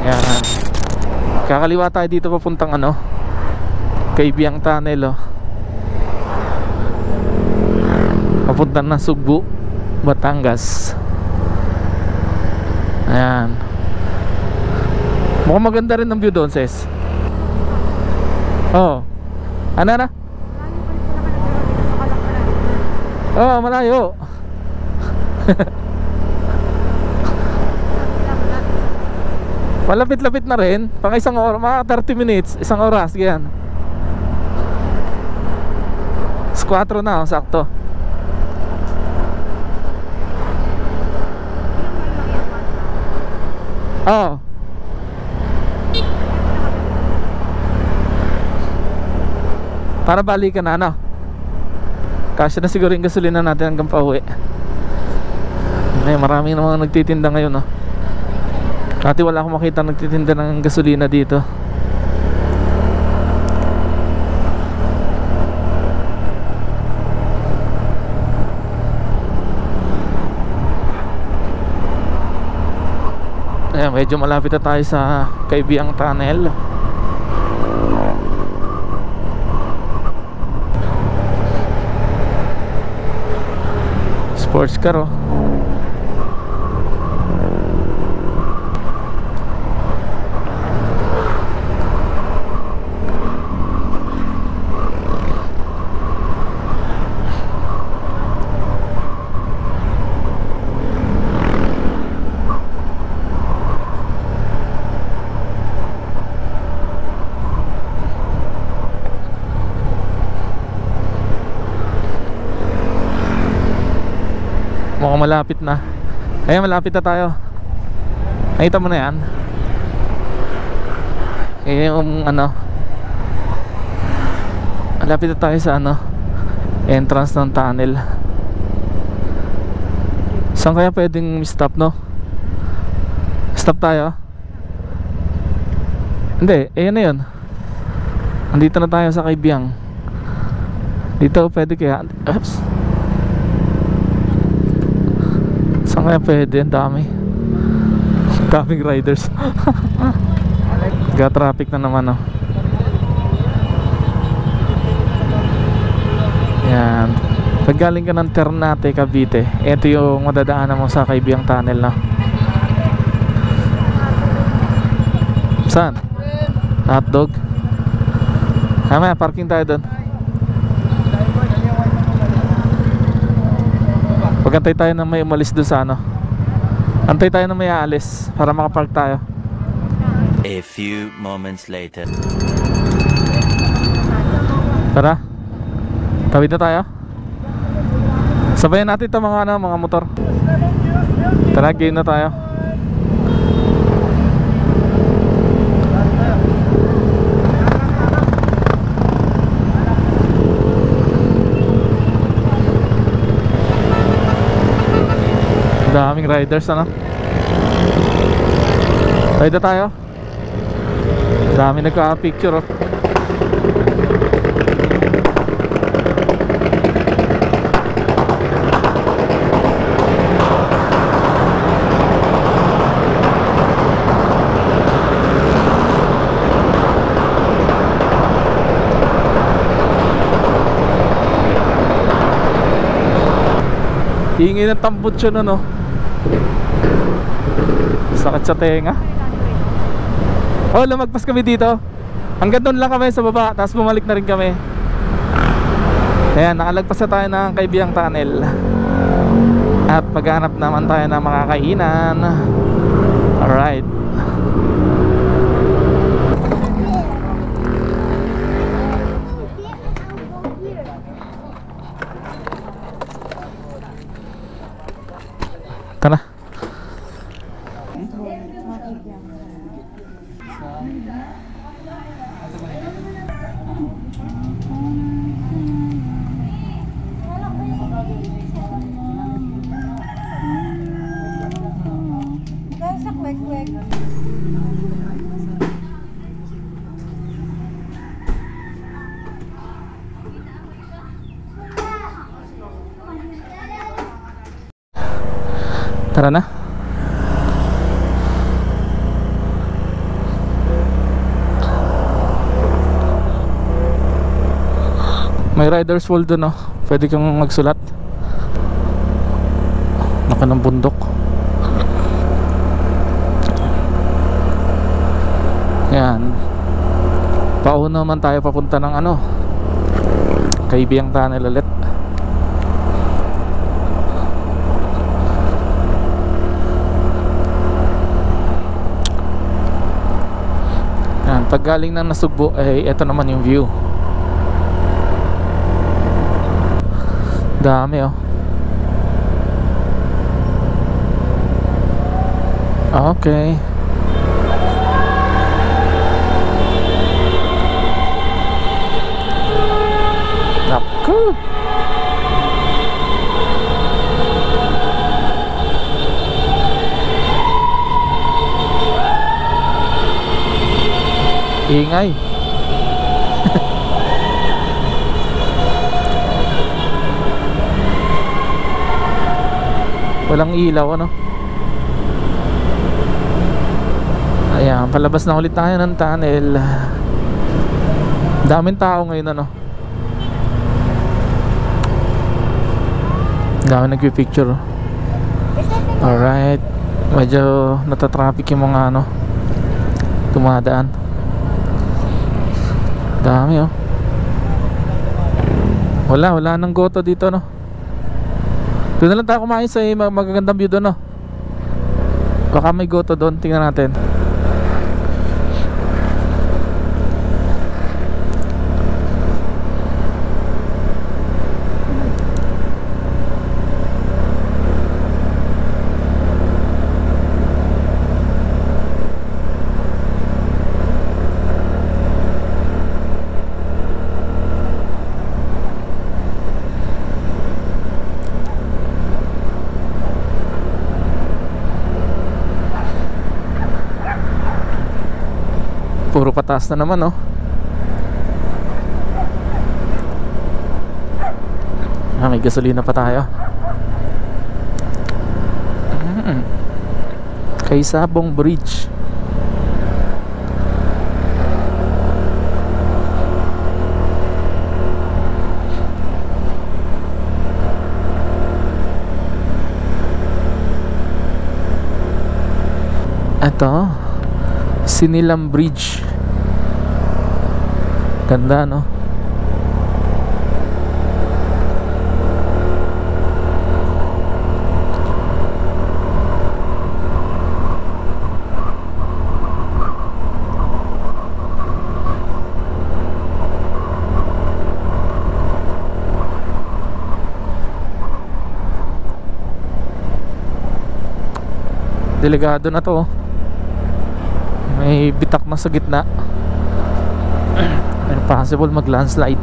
Yan. Kakaliwa tayo dito papuntang ano, Kaibiyang Tunnel, oh. Papunta na Subo, Batangas. Ayan. Mukhang maganda rin ang view doon, sis. Oh. Ano na? Oh, malayo. Malapit-lapit na rin. Pang isang oras, mga 30 minutes, isang oras, ganyan. 4 na, oh, sakto. Oh. Para balikan na, ano? Kasya na siguro yung gasolina natin hanggang pauwi. Ay, marami na mga nagtitinda ngayon, no? Dati wala akong makita nagtitinda ng gasolina dito. Ayan, medyo malapit na tayo sa Kaibiyang Tunnel. Sports car, oh. Mukhang malapit na. Ayan, malapit na tayo. Nakita mo na yan. Yung ano, malapit na tayo sa ano, entrance ng tunnel. Saan kaya pwedeng stop, no? Stop tayo. Hindi, ayan na yun. Andito na tayo sa Kaibiyang. Dito pwede kaya. Oops. Saan kaya pwede? Ang dami. Daming riders. Ga-traffic na naman, oh. Yan. Pag galing ka ng Ternate, Cavite, ito yung madadaanan mo sa Kaibiyang Tunnel, no? Saan? Hotdog? Mamaya, parking tayo doon. Pagantay tayo na may umalis doon sa ano. Antay tayo na may aalis para makapark tayo. A few moments later. Tara. Tawid na tayo. Sabayan natin ito mga, ano, mga motor. Tara, game na tayo. Daming riders, ano? Tawid na tayo. Dami nagka-picture, oh. Hingi ng tambot yun, ano? Sakit sa tenga. Oh, lumagpas kami dito. Hanggang doon lang kami sa baba, tapos bumalik na rin kami. Ayan, nakalagpas na tayo ng Kaibiyang Tunnel. At maghanap naman tayo ng makakainan. Alright. Tara. Tara na. May riders wall dun, oh. Pwede kang magsulat. Naka ng bundok. Yan. Pauna naman tayo papunta ng ano, Kaibiyang Tunnel ulit. Yan, pag galing ng Nasugbu ay eto naman yung view. Dami, oh. Okay. Naku. Ingay. Walang ilaw, ano? Ayan, palabas na ulit tayo ng tunnel. Daming tao ngayon, ano? Dami nagpipicture. Alright. Medyo natatraffic yung mga ano, tumadaan. Dami, oh. Wala nang goto dito, no? Doon na lang tayo kumain sa magagandang view doon, no? Baka may goto doon, tingnan natin. Puro pataas na naman, oh. May gasolina pa tayo. Kay Sabong Bridge. Ito, Sinilam Bridge. Ganda, no? Delikado na to, oh. May bitak na sa gitna. Possible mag landslide.